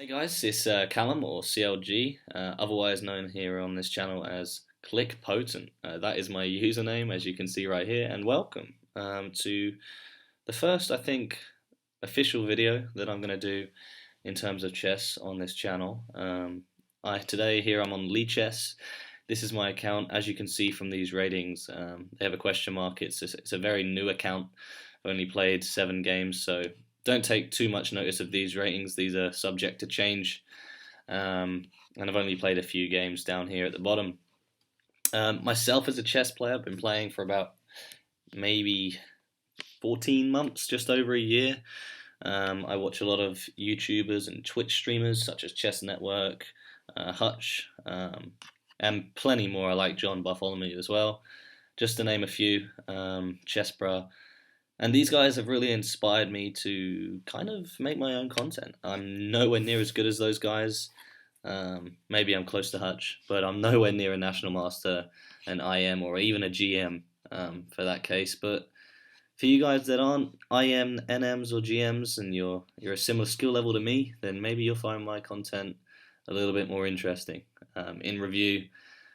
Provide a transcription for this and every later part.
Hey guys, it's Callum or CLG, otherwise known here on this channel as Click Potent. That is my username, as you can see right here, and welcome to the first, I think, official video that I'm going to do in terms of chess on this channel. Today here I'm on Chess. This is my account. As you can see from these ratings, they have a question mark. It's a very new account. I've only played 7 games, so don't take too much notice of these ratings. These are subject to change, and I've only played a few games down here at the bottom. Myself as a chess player, I've been playing for about maybe 14 months, just over a year. I watch a lot of YouTubers and Twitch streamers such as Chess Network, Hutch, and plenty more. I like John Bartholomew as well, just to name a few. ChessBrah. And these guys have really inspired me to kind of make my own content. I'm nowhere near as good as those guys. Maybe I'm close to Hutch, but I'm nowhere near a National Master, an IM, or even a GM for that case. But for you guys that aren't IM, NMs, or GMs, and you're a similar skill level to me, then maybe you'll find my content a little bit more interesting. In review,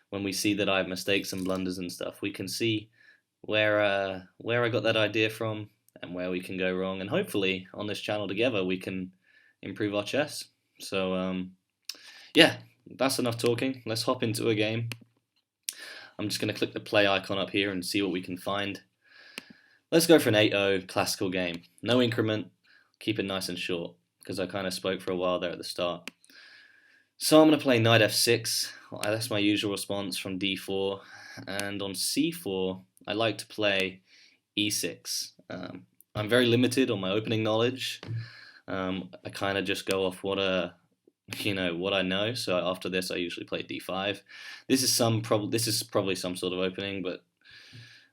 when we see that I have mistakes and blunders and stuff, we can see where I got that idea from and where we can go wrong, and hopefully on this channel together we can improve our chess. So yeah, that's enough talking. Let's hop into a game. I'm just going to click the play icon up here and see what we can find. Let's go for an 8-0 classical game. No increment, keep it nice and short, because I kind of spoke for a while there at the start. So I'm going to play knight f6. That's my usual response from d4, and on c4 I like to play e6. I'm very limited on my opening knowledge. I kind of just go off what I know. So after this, I usually play d5. This is probably some sort of opening, but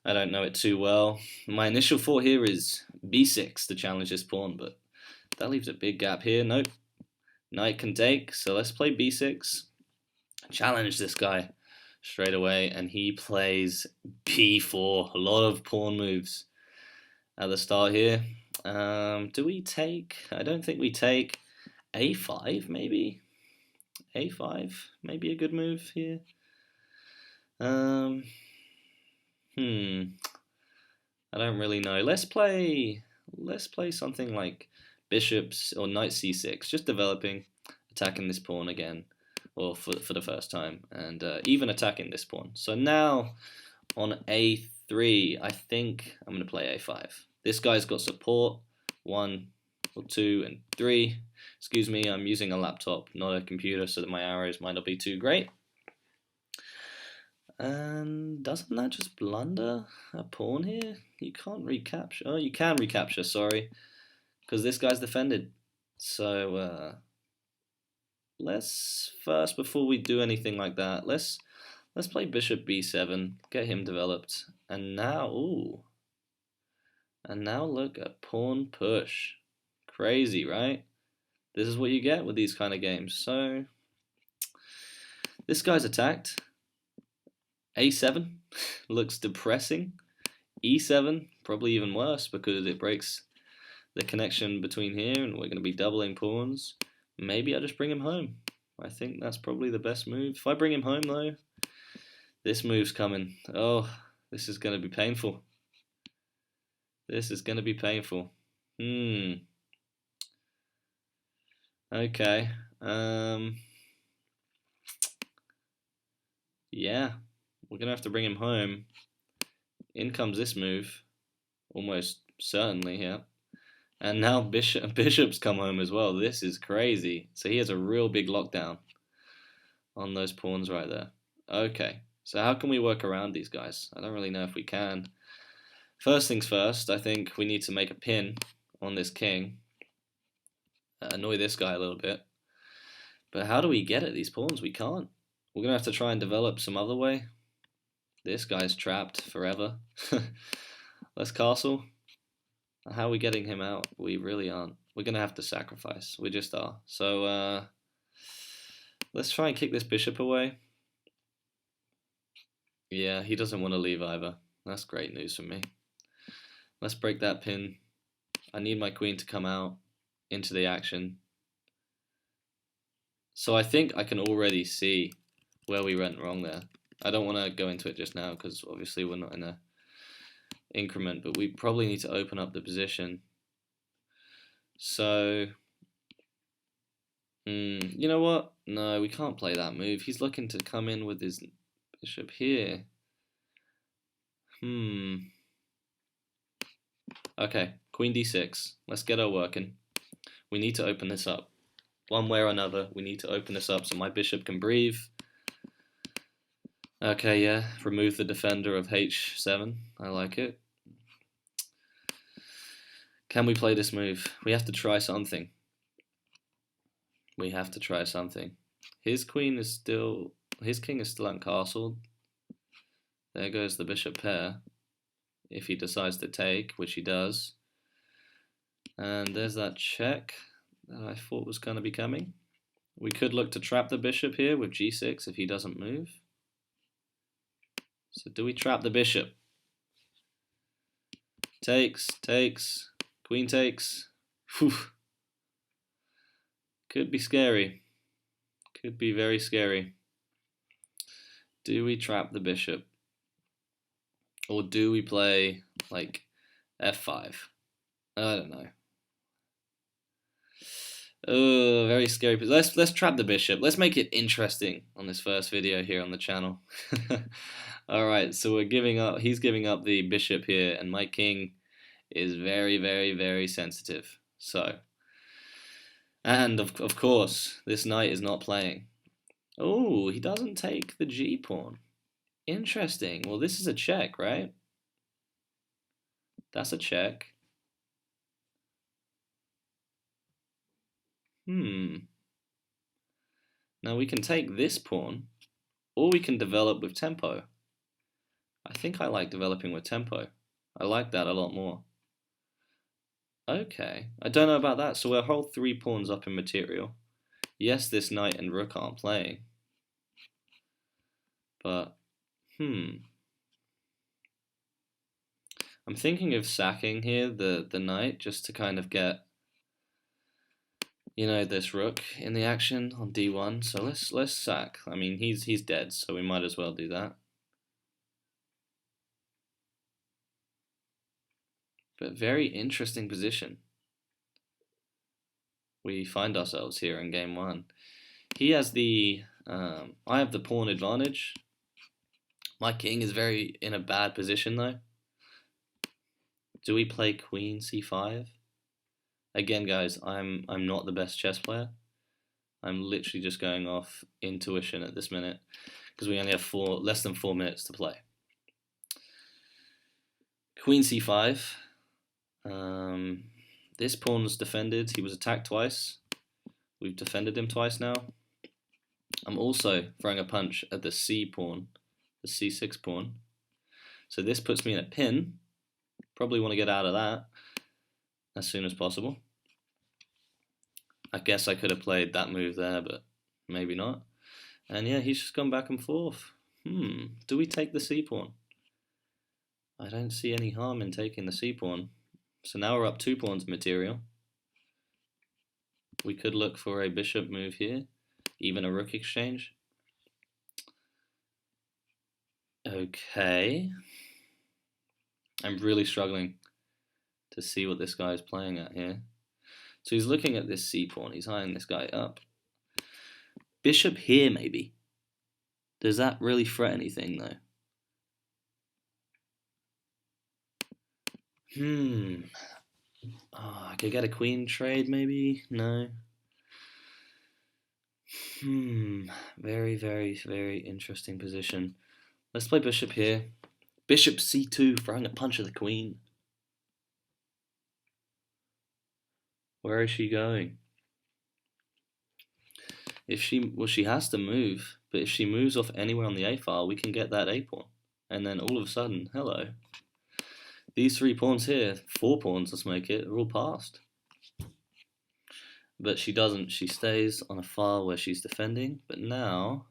I don't know it too well. My initial thought here is b6 to challenge this pawn, but that leaves a big gap here. Nope. Knight can take, so let's play b6. Challenge this guy straight away, and he plays b4. A lot of pawn moves at the start here. Do we take? I don't think we take. a5 maybe. a5 maybe a good move here. I don't really know. Let's play something like bishops or knight c6, just developing, attacking this pawn again, or for the first time, and even attacking this pawn. So now on a3, I think I'm going to play a5. This guy's got support, 1 or 2 and 3. Excuse me, I'm using a laptop, not a computer, so that my arrows might not be too great. And doesn't that just blunder a pawn here? You can't recapture. Oh, you can recapture, sorry, because this guy's defended. So let's first, before we do anything like that, let's play bishop b7, get him developed, and now look at pawn push. Crazy, right? This is what you get with these kind of games. So this guy's attacked. a7 looks depressing. e7 probably even worse, because it breaks the connection between here, and we're going to be doubling pawns. Maybe I just bring him home. I think that's probably the best move. If I bring him home though, this move's coming. Oh, this is going to be painful. This is going to be painful. Okay. Yeah, we're going to have to bring him home. In comes this move, almost certainly here. And now bishops come home as well. This is crazy. So he has a real big lockdown on those pawns right there. Okay, so how can we work around these guys? I don't really know if we can. First things first, I think we need to make a pin on this king. Annoy this guy a little bit. But how do we get at these pawns? We can't. We're going to have to try and develop some other way. This guy's trapped forever. Let's castle. How are we getting him out? We really aren't. We're going to have to sacrifice. We just are. So let's try and kick this bishop away. Yeah, he doesn't want to leave either. That's great news for me. Let's break that pin. I need my queen to come out into the action. So I think I can already see where we went wrong there. I don't want to go into it just now because obviously we're not in a increment, but we probably need to open up the position. So, you know what? No, we can't play that move. He's looking to come in with his bishop here. Okay, queen d6. Let's get her working. We need to open this up. One way or another, we need to open this up so my bishop can breathe. Okay, yeah, remove the defender of h7. I like it. Can we play this move? We have to try something. We have to try something. His king is still uncastled. There goes the bishop pair. If he decides to take, which he does. And there's that check that I thought was going to be coming. We could look to trap the bishop here with g6 if he doesn't move. So do we trap the bishop? Takes, queen takes. Whew. Could be scary. Could be very scary. Do we trap the bishop? Or do we play like f5? I don't know. Oh, very scary. Let's trap the bishop. Let's make it interesting on this first video here on the channel. Alright, so we're giving up. He's giving up the bishop here, and my king is very, very, very sensitive. So, and of course, this knight is not playing. Oh, he doesn't take the g pawn. Interesting. Well, this is a check, right? That's a check. Now we can take this pawn, or we can develop with tempo. I think I like developing with tempo. I like that a lot more. Okay, I don't know about that. So we'll hold 3 pawns up in material. Yes, this knight and rook aren't playing. But, I'm thinking of sacking here the knight just to kind of get, you know, this rook in the action on d1. So let's sack. I mean, he's dead, so we might as well do that. But very interesting position we find ourselves here in game 1. He has the I have the pawn advantage. My king is very in a bad position though. Do we play queen c5? Again, guys, I'm not the best chess player. I'm literally just going off intuition at this minute because we only have less than 4 minutes to play. Queen c5. This pawn's defended. He was attacked twice. We've defended him twice now. I'm also throwing a punch at the c pawn, the c6 pawn. So this puts me in a pin. Probably want to get out of that as soon as possible. I guess I could have played that move there, but maybe not. And yeah, he's just gone back and forth. Do we take the c pawn? I don't see any harm in taking the c pawn. So now we're up 2 pawns material. We could look for a bishop move here, even a rook exchange. Okay. I'm really struggling to see what this guy is playing at here. So he's looking at this c pawn. He's eyeing this guy up. Bishop here, maybe. Does that really threat anything, though? Oh, I could get a queen trade, maybe? No. Very, very, very interesting position. Let's play bishop here. Bishop c2, throwing a punch at the queen. Where is she going? If she has to move, but if she moves off anywhere on the a file, we can get that a pawn. And then all of a sudden, hello. These 3 pawns here, 4 pawns, let's make it, are all passed. But she doesn't. She stays on a file where she's defending. But now,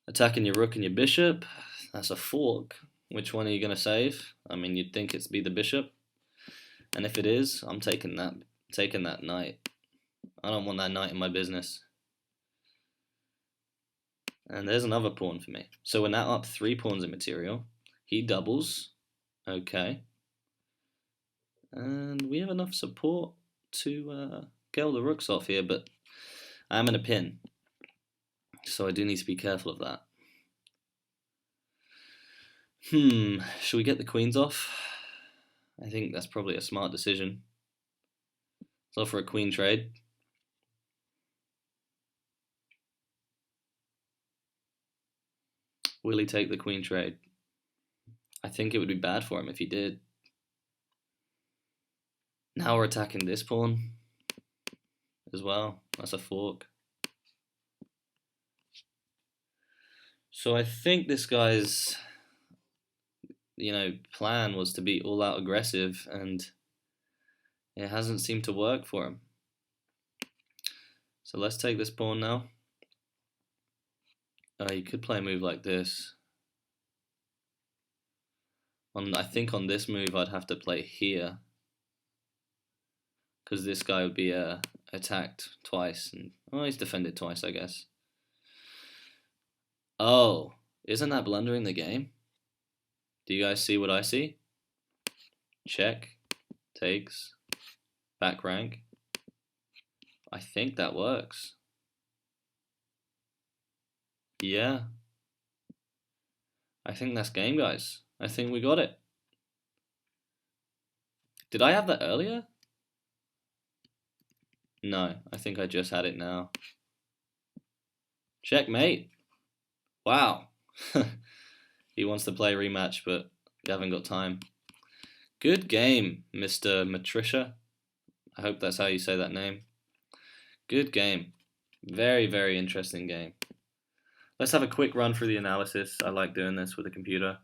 attacking your rook and your bishop, that's a fork. Which one are you going to save? I mean, you'd think it's be the bishop. And if it is, I'm taking that knight. I don't want that knight in my business. And there's another pawn for me. So we're now up 3 pawns in material. He doubles. Okay. And we have enough support to get all the rooks off here, but I'm in a pin. So I do need to be careful of that. Should we get the queens off? I think that's probably a smart decision. Let's offer a queen trade. Will he take the queen trade? I think it would be bad for him if he did. Now we're attacking this pawn as well. That's a fork. So I think this guy's, plan was to be all out aggressive, and it hasn't seemed to work for him. So let's take this pawn now. You could play a move like this. I think on this move I'd have to play here, because this guy would be attacked twice, and he's defended twice, I guess. Oh, isn't that blundering the game? Do you guys see what I see? Check, takes, back rank. I think that works. Yeah. I think that's game, guys. I think we got it. Did I have that earlier? No, I think I just had it now. Checkmate. Wow. He wants to play a rematch, but we haven't got time. Good game, Mr. Matricia. I hope that's how you say that name. Good game. Very, very interesting game. Let's have a quick run through the analysis. I like doing this with a computer.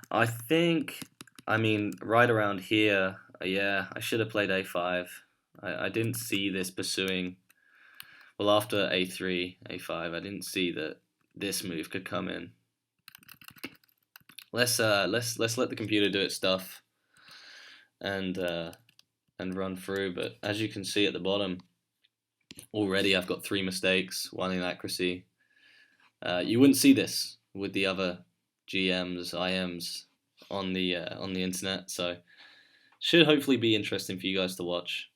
I think, right around here, yeah, I should have played a5. I didn't see this pursuing. Well, after a3, a5, I didn't see that this move could come in. Let's let the computer do its stuff and run through. But as you can see at the bottom, already I've got 3 mistakes, 1 inaccuracy. You wouldn't see this with the other GMs, IMs on the internet, so should hopefully be interesting for you guys to watch.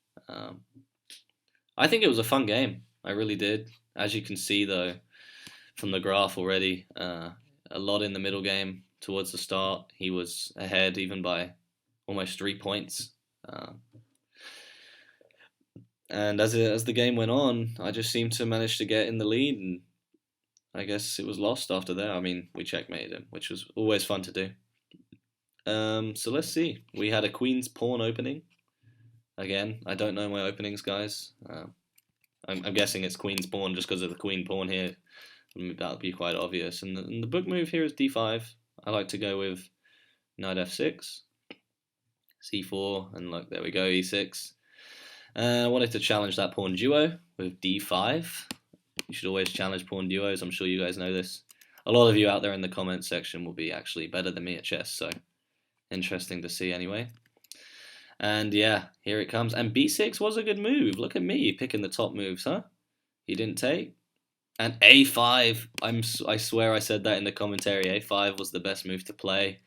I think it was a fun game. I really did. As you can see, though, from the graph already, a lot in the middle game. Towards the start, he was ahead even by almost 3 points. And as the game went on, I just seemed to manage to get in the lead, and I guess it was lost after that. We checkmated him, which was always fun to do. So let's see. We had a queen's pawn opening. Again, I don't know my openings, guys. I'm guessing it's queen's pawn just because of the queen pawn here. That would be quite obvious. And the book move here is d5. I like to go with knight f6, c4, and look, there we go, e6. I wanted to challenge that pawn duo with d5. You should always challenge pawn duos. I'm sure you guys know this. A lot of you out there in the comments section will be actually better than me at chess, so interesting to see anyway. And yeah, here it comes. And b6 was a good move. Look at me picking the top moves, huh? He didn't take. And a5, I swear I said that in the commentary. A5 was the best move to play.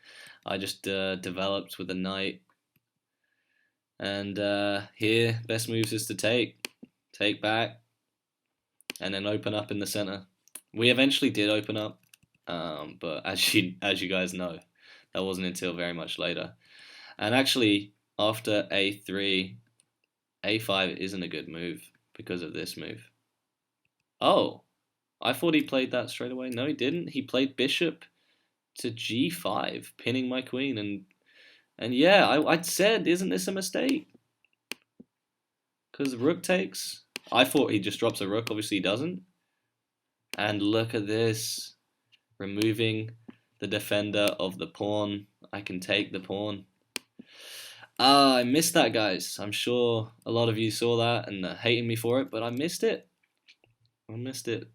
I just developed with the knight. And here, best moves is to take back, and then open up in the center. We eventually did open up, but as you guys know, that wasn't until very much later. And actually, after a3, a5 isn't a good move because of this move. Oh, I thought he played that straight away. No, he didn't. He played bishop to g5, pinning my queen. And yeah, I'd said, isn't this a mistake? Because rook takes. I thought he just drops a rook. Obviously, he doesn't. And look at this. Removing the defender of the pawn. I can take the pawn. I missed that, guys. I'm sure a lot of you saw that and are hating me for it, but I missed it. I missed it.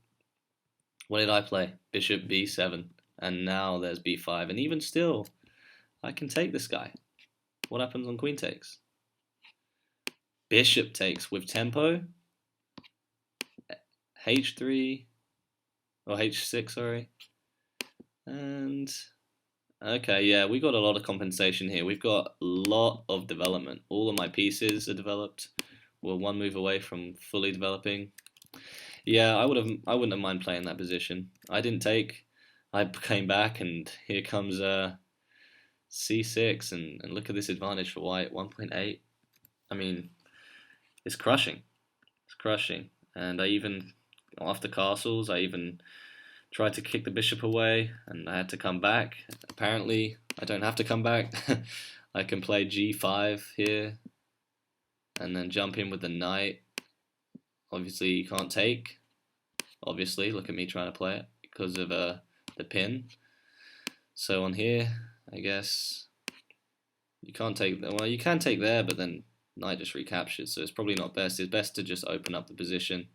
What did I play? Bishop b7. And now there's b5. And even still, I can take this guy. What happens on queen takes? Bishop takes with tempo. H3 or H6, sorry. And okay, yeah, we got a lot of compensation here. We've got a lot of development. All of my pieces are developed. We're one move away from fully developing. Yeah, I wouldn't have mind playing that position. I didn't take. I came back, and here comes C6, and look at this advantage for white, 1.8. I mean, it's crushing. It's crushing. And I even, after castles, I even tried to kick the bishop away, and I had to come back. Apparently, I don't have to come back. I can play G5 here, and then jump in with the knight. Obviously, you can't take. Obviously, look at me trying to play it because of the pin. So on here, I guess you can't take. Well, you can take there, but then knight just recaptures. So it's probably not best. It's best to just open up the position.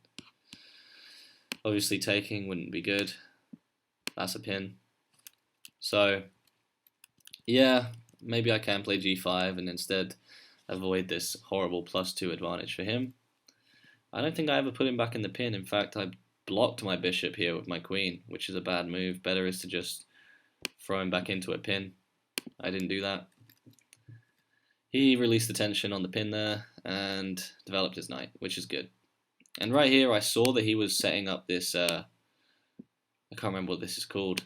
Obviously, taking wouldn't be good. That's a pin. So yeah, maybe I can play G5 and instead avoid this horrible +2 advantage for him. I don't think I ever put him back in the pin. In fact, I blocked my bishop here with my queen, which is a bad move. Better is to just throw him back into a pin. I didn't do that. He released the tension on the pin there and developed his knight, which is good. And right here, I saw that he was setting up this. I can't remember what this is called.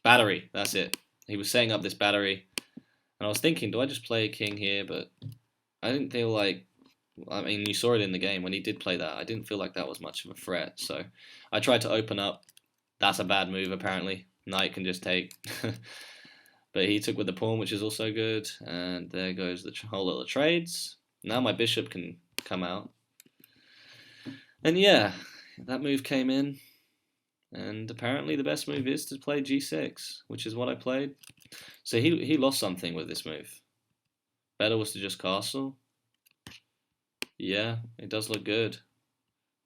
Battery. That's it. He was setting up this battery, and I was thinking, do I just play king here? But I didn't feel like. I mean, you saw it in the game when he did play that. I didn't feel like that was much of a threat, so I tried to open up. That's a bad move, apparently. Knight can just take. But he took with the pawn, which is also good. And there goes the whole lot of trades. Now my bishop can come out. And yeah, that move came in. And apparently the best move is to play G6, which is what I played. So he lost something with this move. Better was to just castle. Yeah, it does look good.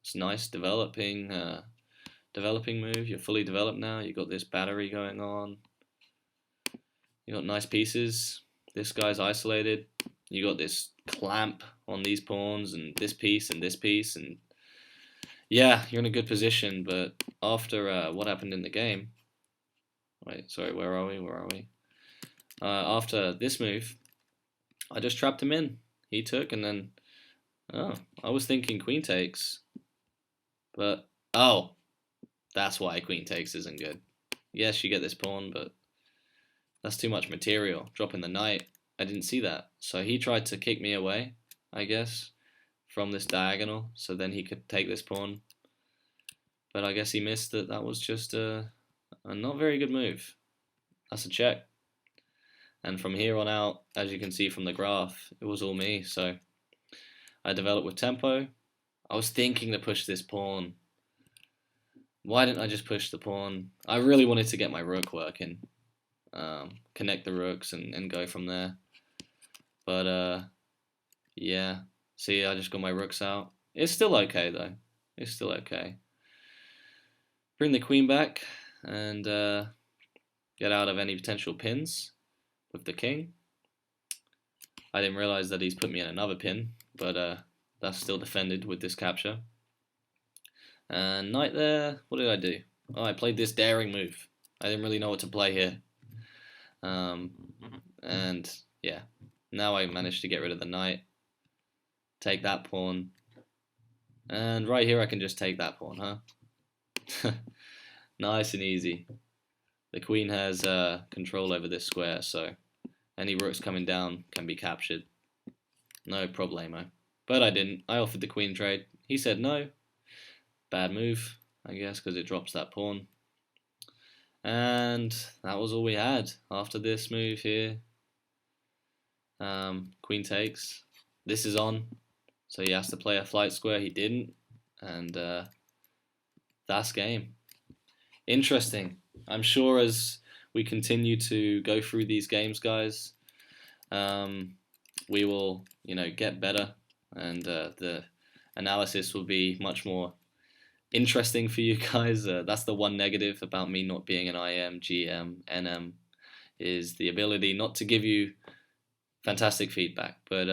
It's nice developing move. You're fully developed now. You've got this battery going on. You got nice pieces. This guy's isolated. You got this clamp on these pawns and this piece and this piece, and yeah, you're in a good position. But after what happened in the game, wait, sorry, where are we? After this move, I just trapped him in. He took, and then I was thinking queen takes, but that's why queen takes isn't good. Yes, you get this pawn, but that's too much material. Dropping the knight, I didn't see that. So he tried to kick me away, I guess, from this diagonal, so then he could take this pawn. But I guess he missed that. That was just a not very good move. That's a check. And from here on out, as you can see from the graph, it was all me. So I developed with tempo. I was thinking to push this pawn. Why didn't I just push the pawn? I really wanted to get my rook working. Connect the rooks and go from there. But yeah. See, I just got my rooks out. It's still okay though. It's still okay. Bring the queen back and get out of any potential pins with the king. I didn't realize that he's put me in another pin, but that's still defended with this capture. And knight there. What did I do? Oh, I played this daring move. I didn't really know what to play here. And yeah, now I managed to get rid of the knight. Take that pawn. And right here I can just take that pawn, huh? Nice and easy. The queen has control over this square, so any rooks coming down can be captured. No problemo. But I didn't. I offered the queen trade. He said no. Bad move, I guess, because it drops that pawn. And that was all we had after this move here. Queen takes. This is on. So he has to play a flight square. He didn't. And that's game. Interesting. I'm sure as we continue to go through these games, guys, we will, get better, and the analysis will be much more interesting for you guys. That's the one negative about me not being an IM, GM, NM, is the ability not to give you fantastic feedback. But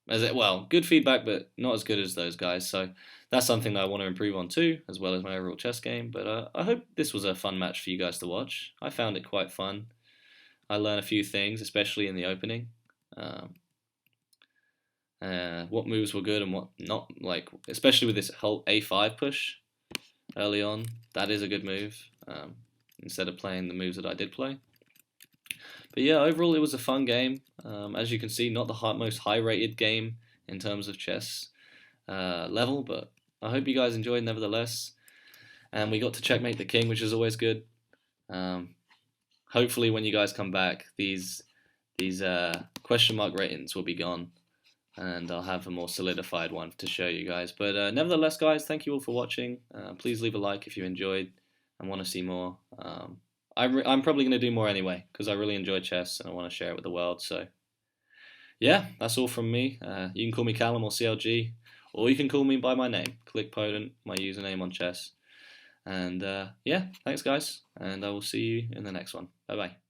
well, good feedback, but not as good as those guys. So that's something that I want to improve on too, as well as my overall chess game. But I hope this was a fun match for you guys to watch. I found it quite fun. I learned a few things, especially in the opening. Um, what moves were good and what not, like especially with this whole A5 push early on. That is a good move, instead of playing the moves that I did play. But yeah, overall it was a fun game. As you can see, not the most high-rated game in terms of chess level, but I hope you guys enjoyed nevertheless. And we got to checkmate the king, which is always good. Hopefully, when you guys come back, these question mark ratings will be gone, and I'll have a more solidified one to show you guys. But nevertheless, guys, thank you all for watching. Please leave a like if you enjoyed and want to see more. I'm probably going to do more anyway because I really enjoy chess and I want to share it with the world. So yeah, that's all from me. You can call me Callum or CLG, or you can call me by my name, ClickPotent, my username on chess. And yeah, thanks guys, and I will see you in the next one. Bye bye.